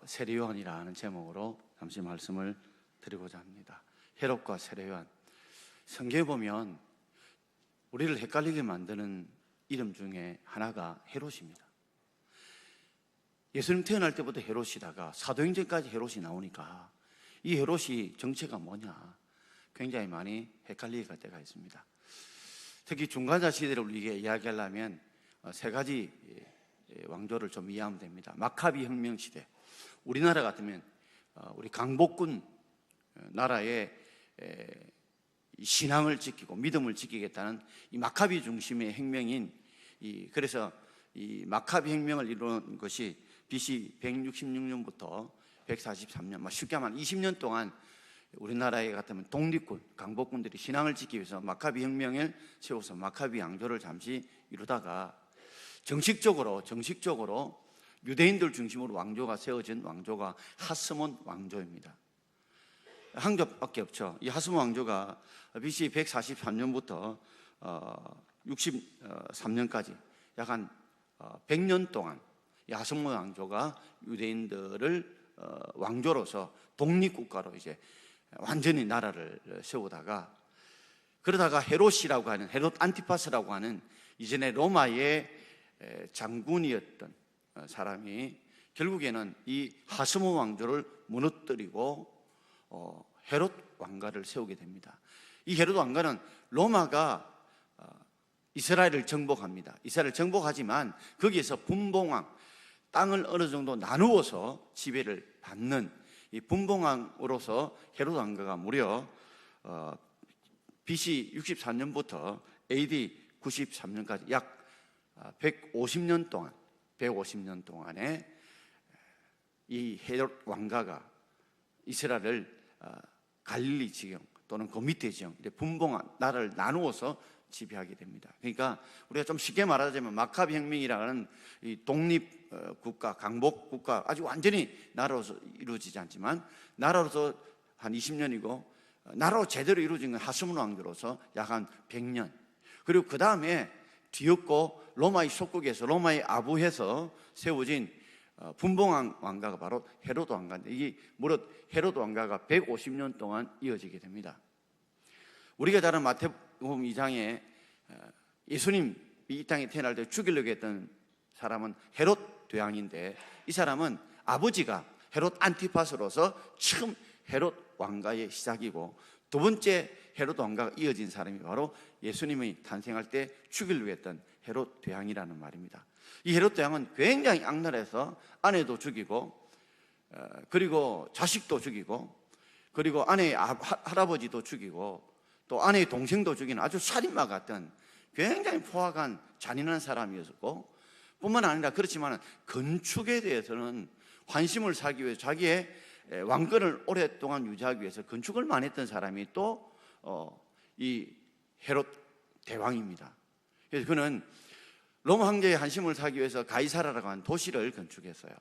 세례요한이라는 제목으로 잠시 말씀을 드리고자 합니다. 헤롯과 세례요한. 성경에 보면 우리를 헷갈리게 만드는 이름 중에 하나가 헤롯입니다. 예수님 태어날 때부터 헤롯이다가 사도행전까지 헤롯이 나오니까 이 헤롯이 정체가 뭐냐 굉장히 많이 헷갈리게 할 때가 있습니다. 특히 중간자 시대를 우리에게 이야기하려면 세 가지 왕조를 좀 이해하면 됩니다. 마카비 혁명 시대, 우리나라 같으면 우리 강복군 나라의 신앙을 지키고 믿음을 지키겠다는 이 마카비 중심의 혁명인 그래서 이 마카비 혁명을 이룬 것이 BC 166년부터 143년, 쉽게 말하면 20년 동안 우리나라에 같으면 독립군, 강복군들이 신앙을 지키기 위해서 마카비 혁명을 세워서 마카비 왕조를 잠시 이루다가 정식적으로 유대인들 중심으로 왕조가 세워진 왕조가 하스몬 왕조입니다. 한 겹밖에 없죠. 이 하스몬 왕조가 BC 143년부터 63년까지 약 한 100년 동안 이 하스몬 왕조가 유대인들을 왕조로서 독립국가로 이제 완전히 나라를 세우다가 그러다가 헤롯이라고 하는 헤롯 안티파스라고 하는 이전에 로마의 장군이었던 사람이 결국에는 이 하스몬 왕조를 무너뜨리고 헤롯 왕가를 세우게 됩니다. 이 헤롯 왕가는 로마가 이스라엘을 정복합니다. 이스라엘을 정복하지만 거기에서 분봉왕, 땅을 어느 정도 나누어서 지배를 받는 이 분봉왕으로서 헤롯 왕가가 무려 BC 64년부터 AD 93년까지 약 150년 동안에 이 헤롯 왕가가 이스라엘을 갈릴리 지경 또는 그 밑에 지경 분봉한 나라를 나누어서 지배하게 됩니다. 그러니까 우리가 좀 쉽게 말하자면 마카비 혁명이라는 이 독립 국가, 강복 국가 아주 완전히 나라로서 이루어지지 않지만 나라로서 한 20년이고 나라로 제대로 이루어진 건 하스몬 왕조로서 약 한 100년. 그리고 그 다음에 뒤엎고 로마의 속국에서 로마의 아부에서 세워진 분봉왕 왕가가 바로 헤롯 왕가인데 이 무려 헤롯 왕가가 150년 동안 이어지게 됩니다. 우리가 잘 아는 마태복음 2장에 예수님 이 땅에 태어날 때 죽이려고 했던 사람은 헤롯 대왕인데 이 사람은 아버지가 헤롯 안티파스로서 처음 헤롯 왕가의 시작이고 두 번째 헤롯 왕가가 이어진 사람이 바로 예수님이 탄생할 때 죽이려고 했던 헤롯 대왕이라는 말입니다. 이 헤롯 대왕은 굉장히 악랄해서 아내도 죽이고 그리고 자식도 죽이고 그리고 아내의 할아버지도 죽이고 또 아내의 동생도 죽이는 아주 살인마 같은 굉장히 포악한 잔인한 사람이었고 뿐만 아니라 그렇지만 건축에 대해서는 환심을 사기 위해서 자기의 왕권을 오랫동안 유지하기 위해서 건축을 많이 했던 사람이 또 이 헤롯 대왕입니다. 그래서 그는 로마 황제의 한심을 사기 위해서 가이사라라고 하는 도시를 건축했어요.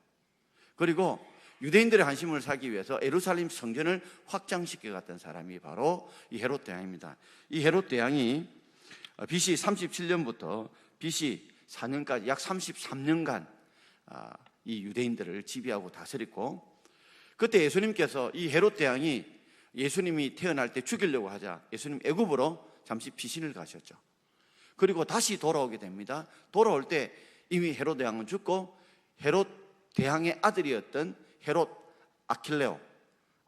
그리고 유대인들의 한심을 사기 위해서 예루살렘 성전을 확장시켜 갔던 사람이 바로 이 헤롯 대왕입니다. 이 헤롯 대왕이 BC 37년부터 BC 4년까지 약 33년간 이 유대인들을 지배하고 다스렸고 그때 예수님께서 이 헤롯 대왕이 예수님이 태어날 때 죽이려고 하자 예수님 애굽으로 잠시 피신을 가셨죠. 그리고 다시 돌아오게 됩니다. 돌아올 때 이미 헤롯 대왕은 죽고 헤롯 대왕의 아들이었던 헤롯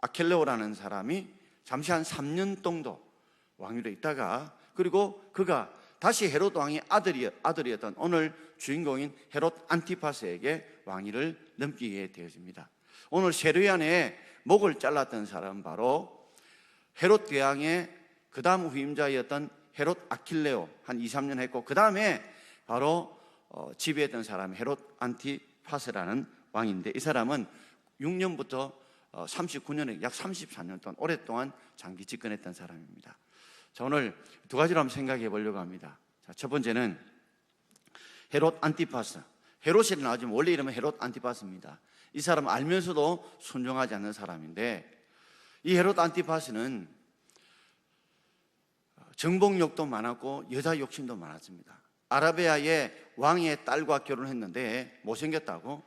아킬레오라는 사람이 잠시 한 3년 정도 왕위로 있다가 그리고 그가 다시 헤롯 왕의 아들이었던 오늘 주인공인 헤롯 안티파스에게 왕위를 넘기게 되어집니다. 오늘 세례요한의 목을 잘랐던 사람은 바로 헤롯 대왕의 그 다음 후임자였던 헤롯 아킬레오 한 2-3년 했고 그 다음에 바로 지배했던 사람이 헤롯 안티파스라는 왕인데 이 사람은 6년부터 39년에 약 34년 동안 오랫동안 장기 집권했던 사람입니다. 자, 오늘 두 가지로 한번 생각해 보려고 합니다. 자, 첫 번째는 헤롯 안티파스. 헤롯이 나오지만 원래 이름은 헤롯 안티파스입니다. 이 사람은 알면서도 순종하지 않는 사람인데 이 헤롯 안티파스는 정복욕도 많았고 여자 욕심도 많았습니다. 아라비아의 왕의 딸과 결혼했는데 못생겼다고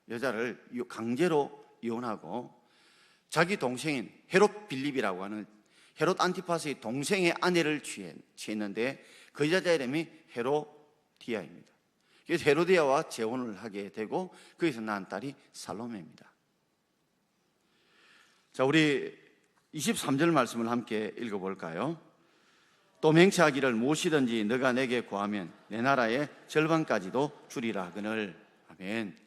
여자를 강제로 이혼하고 자기 동생인 헤롯 빌립이라고 하는 헤롯 안티파스의 동생의 아내를 취했는데 그 여자 이름이 헤로디아입니다. 그래서 헤로디아와 재혼을 하게 되고 거기서 낳은 딸이 살로메입니다. 자, 우리 23절 말씀을 함께 읽어볼까요? 또 맹세하기를 무엇이든지 너가 내게 구하면 내 나라의 절반까지도 주리라 하거늘. 아멘.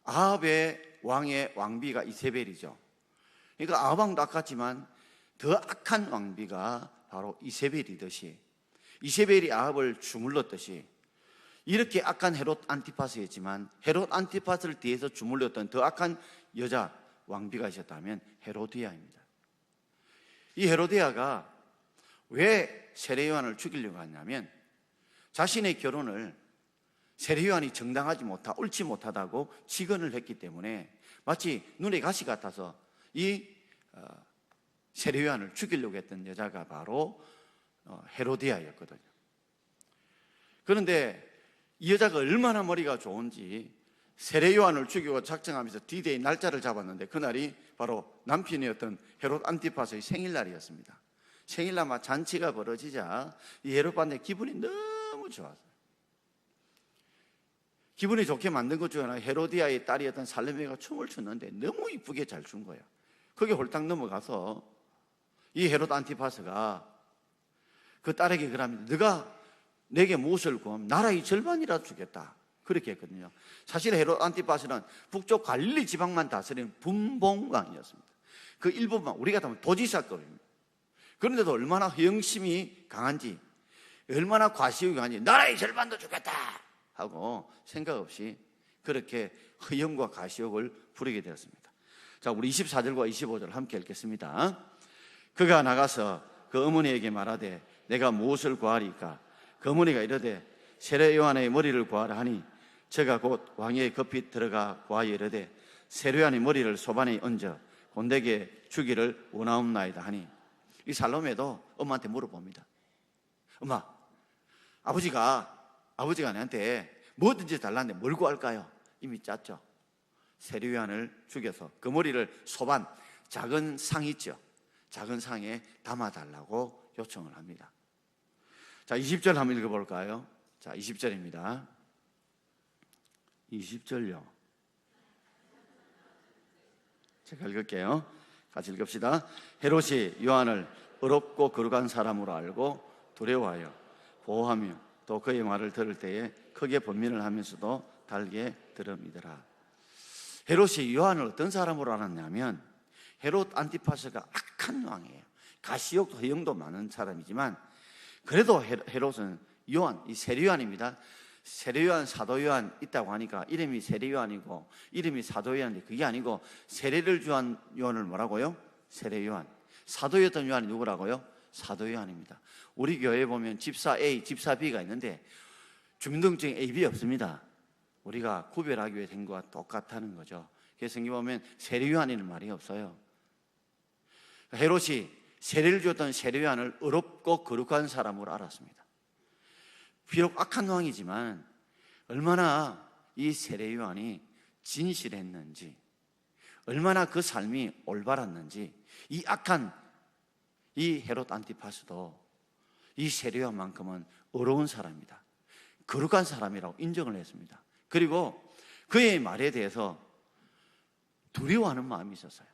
아합의 왕의 왕비가 이세벨이죠. 그러니까 아합 왕도 악했지만 더 악한 왕비가 바로 이세벨이듯이, 이세벨이 아합을 주물렀듯이 이렇게 악한 헤롯 안티파스였지만 헤롯 안티파스를 뒤에서 주물렀던 더 악한 여자 왕비가 있었다면 헤로디아입니다. 이 헤로디아가 왜 세례 요한을 죽이려고 하냐면 자신의 결혼을 세례 요한이 정당하지 못하고 옳지 못하다고 직언을 했기 때문에 마치 눈에 가시 같아서 이 세례 요한을 죽이려고 했던 여자가 바로 헤로디아였거든요. 그런데 이 여자가 얼마나 머리가 좋은지 세례 요한을 죽이고 작정하면서 D-Day 날짜를 잡았는데 그날이 바로 남편이었던 헤롯 안티파스의 생일날이었습니다. 생일날 잔치가 벌어지자 이 헤롯한테 기분이 너무 좋았어요. 기분이 좋게 만든 것 중에 하나, 헤로디아의 딸이었던 살로메가 춤을 췄는데 너무 이쁘게 잘 춘 거예요. 거기에 홀딱 넘어가서 이 헤롯 안티파스가 그 딸에게 그럽니다. 네가 내게 무엇을 구하면 나라의 절반이라도 주겠다, 그렇게 했거든요. 사실 헤롯 안티파스는 북쪽 갈릴리 지방만 다스리는 분봉왕이었습니다. 그 일부만 우리가 하면 도지사급입니다. 그런데도 얼마나 허영심이 강한지, 얼마나 과시욕이 강한지 나라의 절반도 주겠다 하고 생각 없이 그렇게 허영과 과시욕을 부리게 되었습니다. 자, 우리 24절과 25절 함께 읽겠습니다. 그가 나가서 그 어머니에게 말하되 내가 무엇을 구하리까? 그 어머니가 이르되 세례 요한의 머리를 구하라 하니 저가 곧 왕에 급히 들어가 구하여 이르되 세례 요한의 머리를 소반에 얹어 곤대게 주기를 원하옵나이다 하니, 이 살로메도 엄마한테 물어봅니다. 엄마, 아버지가 내한테 뭐든지 달라는데 뭘 구할까요? 이미 짰죠. 세례 요한을 죽여서 그 머리를 소반, 작은 상 있죠, 작은 상에 담아달라고 요청을 합니다. 자, 20절 한번 읽어볼까요? 자, 20절입니다. 20절요. 제가 읽을게요. 같이 읽읍시다. 헤롯이 요한을 어렵고 거룩한 사람으로 알고 두려워하여 보호하며 또 그의 말을 들을 때에 크게 번민을 하면서도 달게 들음이더라. 헤롯이 요한을 어떤 사람으로 알았냐면 헤롯 안티파스가 악한 왕이에요. 가시욕도 허영도 많은 사람이지만 그래도 헤롯은 요한, 이 세례 요한입니다. 세례 요한, 사도 요한 있다고 하니까 이름이 세례 요한이고 이름이 사도 요한인데 그게 아니고 세례를 주한 요한을 뭐라고요? 세례 요한. 사도였던 요한이 누구라고요? 사도 요한입니다. 우리 교회에 보면 집사 A, 집사 B가 있는데 주민등록증에 A, B 없습니다. 우리가 구별하기 위해 된 것과 똑같다는 거죠. 그래서 성경 보면 세례 요한이라는 말이 없어요. 헤롯이 세례를 주었던 세례 요한을 어렵고 거룩한 사람으로 알았습니다. 비록 악한 왕이지만 얼마나 이 세례 요한이 진실했는지, 얼마나 그 삶이 올바랐는지, 이 악한 이 헤롯 안티파스도 이 세례 요한만큼은 어려운 사람이다, 거룩한 사람이라고 인정을 했습니다. 그리고 그의 말에 대해서 두려워하는 마음이 있었어요.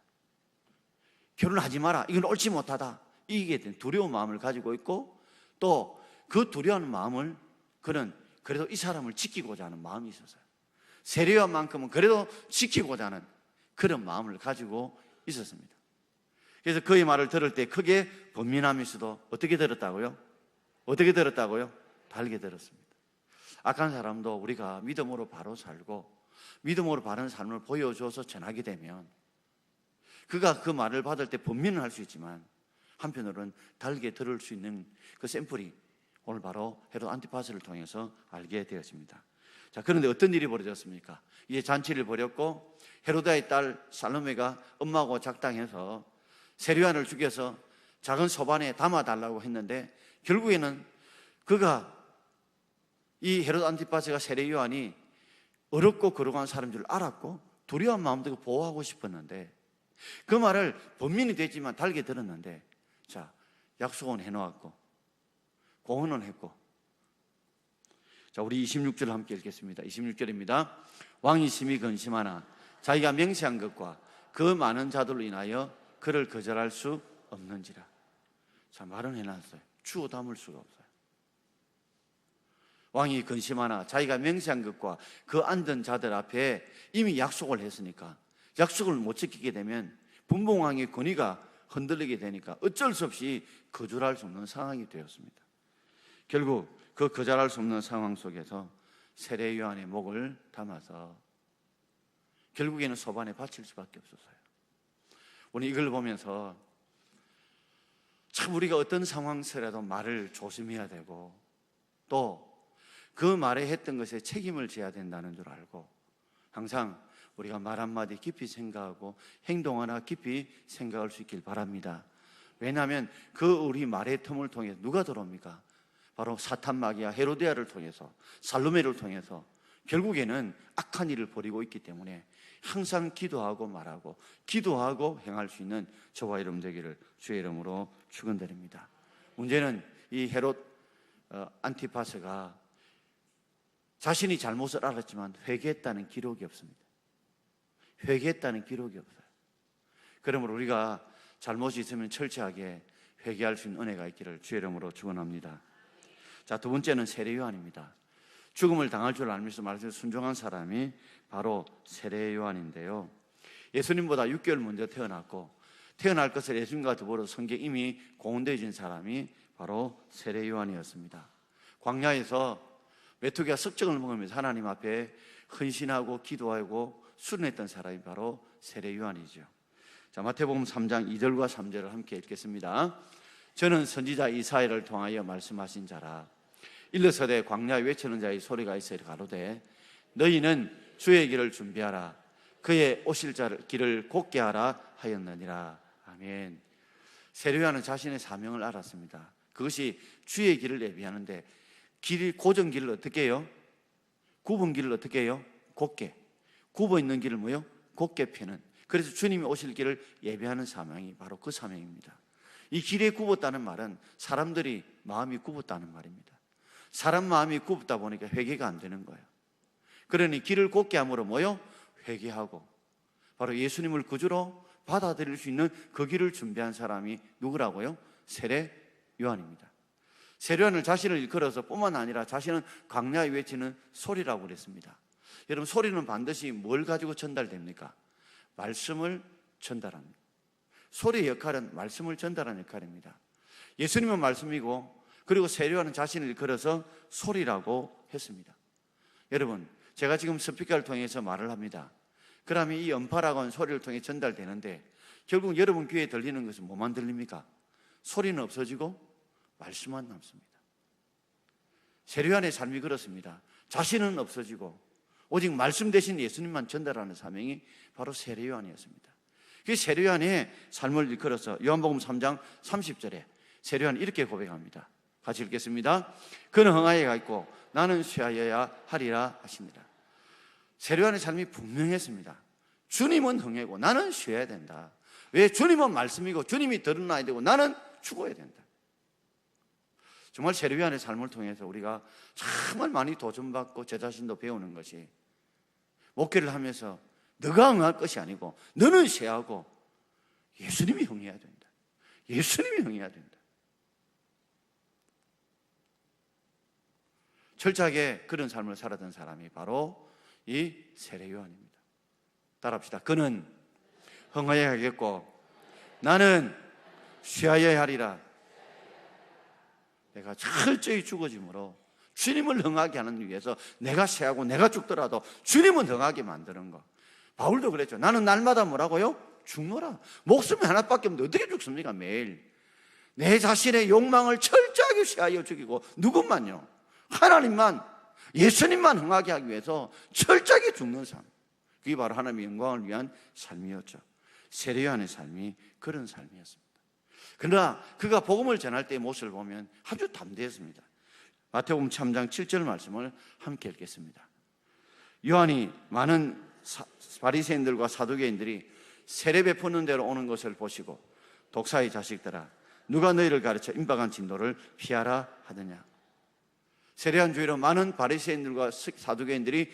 결혼하지 마라, 이건 옳지 못하다, 이게 된 두려운 마음을 가지고 있고, 또 그 두려워하는 마음을 그는 그래도 이 사람을 지키고자 하는 마음이 있었어요. 세례 요한만큼은 그래도 지키고자 하는 그런 마음을 가지고 있었습니다. 그래서 그의 말을 들을 때 크게 번민하면서도 어떻게 들었다고요? 어떻게 들었다고요? 달게 들었습니다. 악한 사람도 우리가 믿음으로 바로 살고 믿음으로 바른 삶을 보여줘서 전하게 되면 그가 그 말을 받을 때 번민을 할 수 있지만 한편으로는 달게 들을 수 있는 그 샘플이 오늘 바로 헤롯 안티파스를 통해서 알게 되었습니다. 자, 그런데 어떤 일이 벌어졌습니까? 이제 잔치를 벌였고 헤로다의 딸 살로메가 엄마하고 작당해서 세례 요한을 죽여서 작은 소반에 담아달라고 했는데 결국에는 그가 이 헤롯 안티파스가 세례 요한이 어렵고 거룩한 사람인 줄 알았고 두려운 마음도 보호하고 싶었는데 그 말을 번민이 되지만 달게 들었는데 자, 약속은 해놓았고 고언은 했고 자, 우리 26절 함께 읽겠습니다. 26절입니다. 왕이 심히 근심하나 자기가 맹세한 것과 그 많은 자들로 인하여 그를 거절할 수 없는지라. 자, 말은 해놨어요. 주워 담을 수가 없어요. 왕이 근심하나 자기가 맹세한 것과 그 앉은 자들 앞에 이미 약속을 했으니까 약속을 못 지키게 되면 분봉왕의 권위가 흔들리게 되니까 어쩔 수 없이 거절할 수 없는 상황이 되었습니다. 결국 그 거절할 수 없는 상황 속에서 세례 요한의 목을 담아서 결국에는 소반에 바칠 수밖에 없었어요. 우리 이걸 보면서 참 우리가 어떤 상황에서라도 말을 조심해야 되고 또 그 말에 했던 것에 책임을 져야 된다는 줄 알고 항상 우리가 말 한마디 깊이 생각하고 행동 하나 깊이 생각할 수 있길 바랍니다. 왜냐하면 그 우리 말의 틈을 통해 누가 들어옵니까? 바로 사탄 마귀와 헤로디아를 통해서 살로메를 통해서 결국에는 악한 일을 벌이고 있기 때문에 항상 기도하고 말하고 기도하고 행할 수 있는 저와 여러분 되기를 주의 이름으로 축원드립니다. 문제는 이 헤롯 안티파스가 자신이 잘못을 알았지만 회개했다는 기록이 없습니다. 회개했다는 기록이 없어요. 그러므로 우리가 잘못이 있으면 철저하게 회개할 수 있는 은혜가 있기를 주의 이름으로 축원합니다. 자, 두 번째는 세례 요한입니다. 죽음을 당할 줄 알면서 말해서 순종한 사람이 바로 세례 요한인데요. 예수님보다 6개월 먼저 태어났고 태어날 것을 예수님과 더불어 성경에 이미 공언되어진 사람이 바로 세례 요한이었습니다. 광야에서 메뚜기가 석정을 먹으면서 하나님 앞에 헌신하고 기도하고 순응했던 사람이 바로 세례 요한이죠. 자, 마태복음 3장 2절과 3절을 함께 읽겠습니다. 저는 선지자 이사야를 통하여 말씀하신 자라. 일러서되 광야에 외치는 자의 소리가 있으리 가로되 너희는 주의 길을 준비하라. 그의 오실 길을 곧게 하라 하였느니라. 아멘. 세례 요한은 자신의 사명을 알았습니다. 그것이 주의 길을 예비하는데 고정 길을 어떻게 해요? 굽은 길을 어떻게 해요? 곧게. 굽어 있는 길을 뭐요? 곧게 펴는. 그래서 주님이 오실 길을 예비하는 사명이 바로 그 사명입니다. 이 길에 굽었다는 말은 사람들이 마음이 굽었다는 말입니다. 사람 마음이 굽다 보니까 회개가 안 되는 거예요. 그러니 길을 곧게 함으로 뭐요? 회개하고 바로 예수님을 구주로 받아들일 수 있는 그 길을 준비한 사람이 누구라고요? 세례 요한입니다. 세례 요한은 자신을 일컬어서 뿐만 아니라 자신은 광야에 외치는 소리라고 그랬습니다. 여러분, 소리는 반드시 뭘 가지고 전달됩니까? 말씀을 전달합니다. 소리의 역할은 말씀을 전달하는 역할입니다. 예수님은 말씀이고 그리고 세례 요한은 자신을 일컬어서 소리라고 했습니다. 여러분, 제가 지금 스피커를 통해서 말을 합니다. 그러면 이 음파라고 하는 소리를 통해 전달되는데 결국 여러분 귀에 들리는 것은 뭐만 들립니까? 소리는 없어지고 말씀만 남습니다. 세례 요한의 삶이 그렇습니다. 자신은 없어지고 오직 말씀 대신 예수님만 전달하는 사명이 바로 세례 요한이었습니다. 그 세례 요한의 삶을 일컬어서 요한복음 3장 30절에 세례 요한이 이렇게 고백합니다. 같이 읽겠습니다. 그는 흥하에 가 있고 나는 쇠하여야 하리라 하시니라. 세례 요한의 삶이 분명했습니다. 주님은 흥하고 나는 쉬어야 된다. 왜? 주님은 말씀이고 주님이 드러나야 되고 나는 죽어야 된다. 정말 세례 요한의 삶을 통해서 우리가 정말 많이 도전받고 제 자신도 배우는 것이 목회를 하면서 너가 응할 것이 아니고 너는 쇠하고 예수님이 흥해야 된다. 예수님이 흥해야 된다. 철저하게 그런 삶을 살았던 사람이 바로 이 세례 요한입니다. 따라합시다. 그는 흥하여야 하겠고 나는 쇠하여야 하리라. 내가 철저히 죽어짐으로 주님을 흥하게 하는 위해서 내가 쇠하고 내가 죽더라도 주님은 흥하게 만드는 거. 바울도 그랬죠. 나는 날마다 뭐라고요? 죽노라. 목숨이 하나밖에 없는데 어떻게 죽습니까? 매일 내 자신의 욕망을 철저하게 쇠하여 죽이고 누구만요? 하나님만, 예수님만 흥하게 하기 위해서 철저하게 죽는 삶. 그게 바로 하나님의 영광을 위한 삶이었죠. 세례 요한의 삶이 그런 삶이었습니다. 그러나 그가 복음을 전할 때의 모습을 보면 아주 담대했습니다. 마태복음 3장 7절 말씀을 함께 읽겠습니다. 요한이 많은 바리새인들과 사두개인들이 세례 베푸는 대로 오는 것을 보시고 독사의 자식들아 누가 너희를 가르쳐 임박한 진노를 피하라 하느냐. 세례한 주일로 많은 바리새인들과 사두개인들이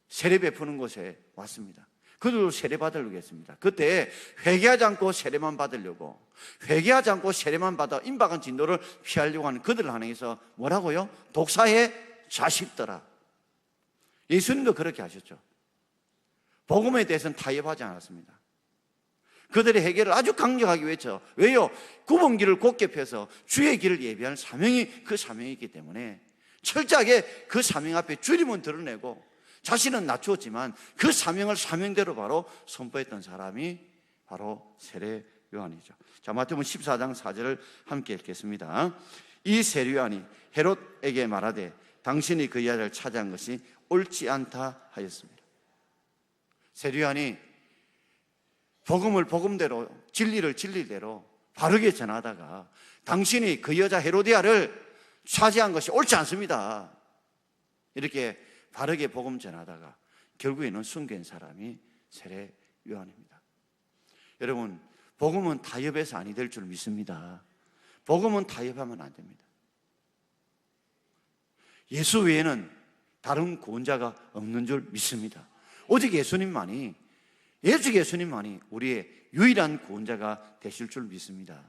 세례 베푸는 곳에 왔습니다. 그들도 세례 받으려고 했습니다. 그때 회개하지 않고 세례만 받으려고, 회개하지 않고 세례만 받아 임박한 진노를 피하려고 하는 그들을 향해서 뭐라고요? 독사의 자식들아. 예수님도 그렇게 하셨죠. 복음에 대해서는 타협하지 않았습니다. 그들의 해결을 아주 강력하게 외쳐. 왜요? 구분길을 곧게 펴서 주의 길을 예비하는 사명이 그 사명이기 때문에 철저하게 그 사명 앞에 주님은 드러내고 자신은 낮추었지만 그 사명을 사명대로 바로 선포했던 사람이 바로 세례 요한이죠. 자, 마태복음 14장 4절을 함께 읽겠습니다. 이 세례 요한이 헤롯에게 말하되 당신이 그 여자를 차지한 것이 옳지 않다 하였습니다. 세례 요한이 복음을 복음대로, 진리를 진리대로 바르게 전하다가 당신이 그 여자 헤로디아를 차지한 것이 옳지 않습니다, 이렇게 바르게 복음 전하다가 결국에는 숨긴 사람이 세례 요한입니다. 여러분, 복음은 타협해서 아니 될 줄 믿습니다. 복음은 타협하면 안 됩니다. 예수 외에는 다른 구원자가 없는 줄 믿습니다. 오직 예수님만이 우리의 유일한 구원자가 되실 줄 믿습니다.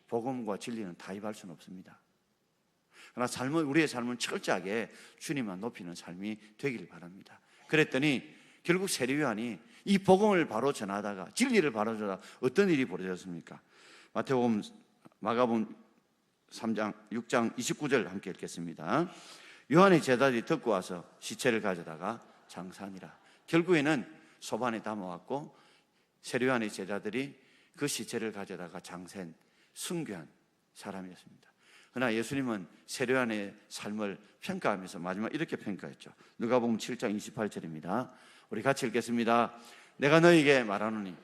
복음과 진리는 타협할 수는 없습니다. 그러나 우리의 삶은 철저하게 주님만 높이는 삶이 되기를 바랍니다. 그랬더니 결국 세례 요한이 이 복음을 바로 전하다가, 진리를 바로 전하다가 어떤 일이 벌어졌습니까? 마가복음 3장 6장 29절 함께 읽겠습니다. 요한의 제자들이 듣고 와서 시체를 가져다가 장사하니라. 결국에는 소반에 담아왔고 세례 요한의 제자들이 그 시체를 가져다가 장사한 순교한 사람이었습니다. 그러나 예수님은 세례 요한의 삶을 평가하면서 마지막 이렇게 평가했죠. 누가복음 7장 28절입니다. 우리 같이 읽겠습니다. 내가 너희에게 말하노니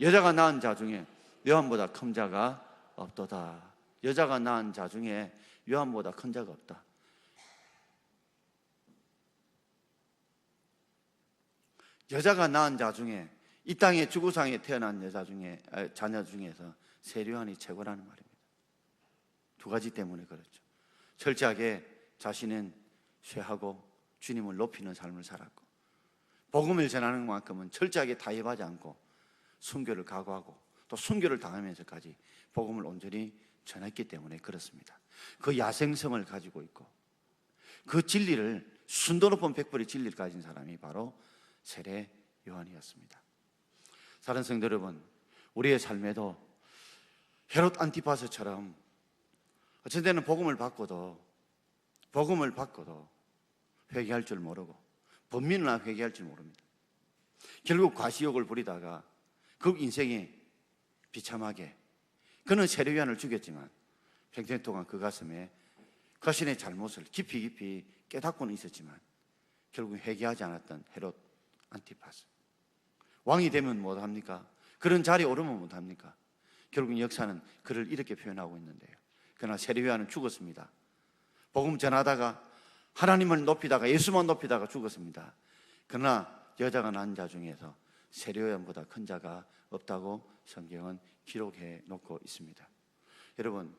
여자가 낳은 자 중에 요한보다 큰 자가 없도다. 여자가 낳은 자 중에 요한보다 큰 자가 없다. 여자가 낳은 자 중에, 이 땅의 주구상에 태어난 자녀 중에서 세례 요한이 최고라는 말입니다. 두 가지 때문에 그렇죠. 철저하게 자신은 쇠하고 주님을 높이는 삶을 살았고, 복음을 전하는 만큼은 철저하게 타협하지 않고 순교를 각오하고 또 순교를 당하면서까지 복음을 온전히 전했기 때문에 그렇습니다. 그 야생성을 가지고 있고 그 진리를, 순도 높은 백벌의 진리를 가진 사람이 바로 세례 요한이었습니다. 사랑하는 성도 여러분, 우리의 삶에도 헤롯 안티파스처럼 어떤 때는 복음을 받고도 회개할 줄 모르고 범민이나 회개할 줄 모릅니다. 결국 과시욕을 부리다가 그 인생이 비참하게, 그는 세례 요한을 죽였지만 평생 동안 그 가슴에 자신의 잘못을 깊이 깨닫고는 있었지만 결국 회개하지 않았던 헤롯 안티파스, 왕이 되면 못합니까? 그런 자리에 오르면 못합니까? 결국 역사는 그를 이렇게 표현하고 있는데요. 그러나 세례 요한은 죽었습니다. 복음 전하다가 하나님을 높이다가 예수만 높이다가 죽었습니다. 그러나 여자가 낳은 자 중에서 세례 요한보다 큰 자가 없다고 성경은 기록해 놓고 있습니다. 여러분,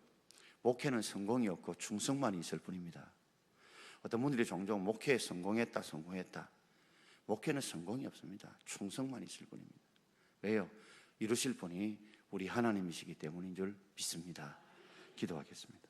목회는 성공이 없고 충성만이 있을 뿐입니다. 어떤 분들이 종종 목회에 성공했다. 목회는 성공이 없습니다. 충성만 있을 뿐입니다. 왜요? 이루실 분이 우리 하나님이시기 때문인 줄 믿습니다. 기도하겠습니다.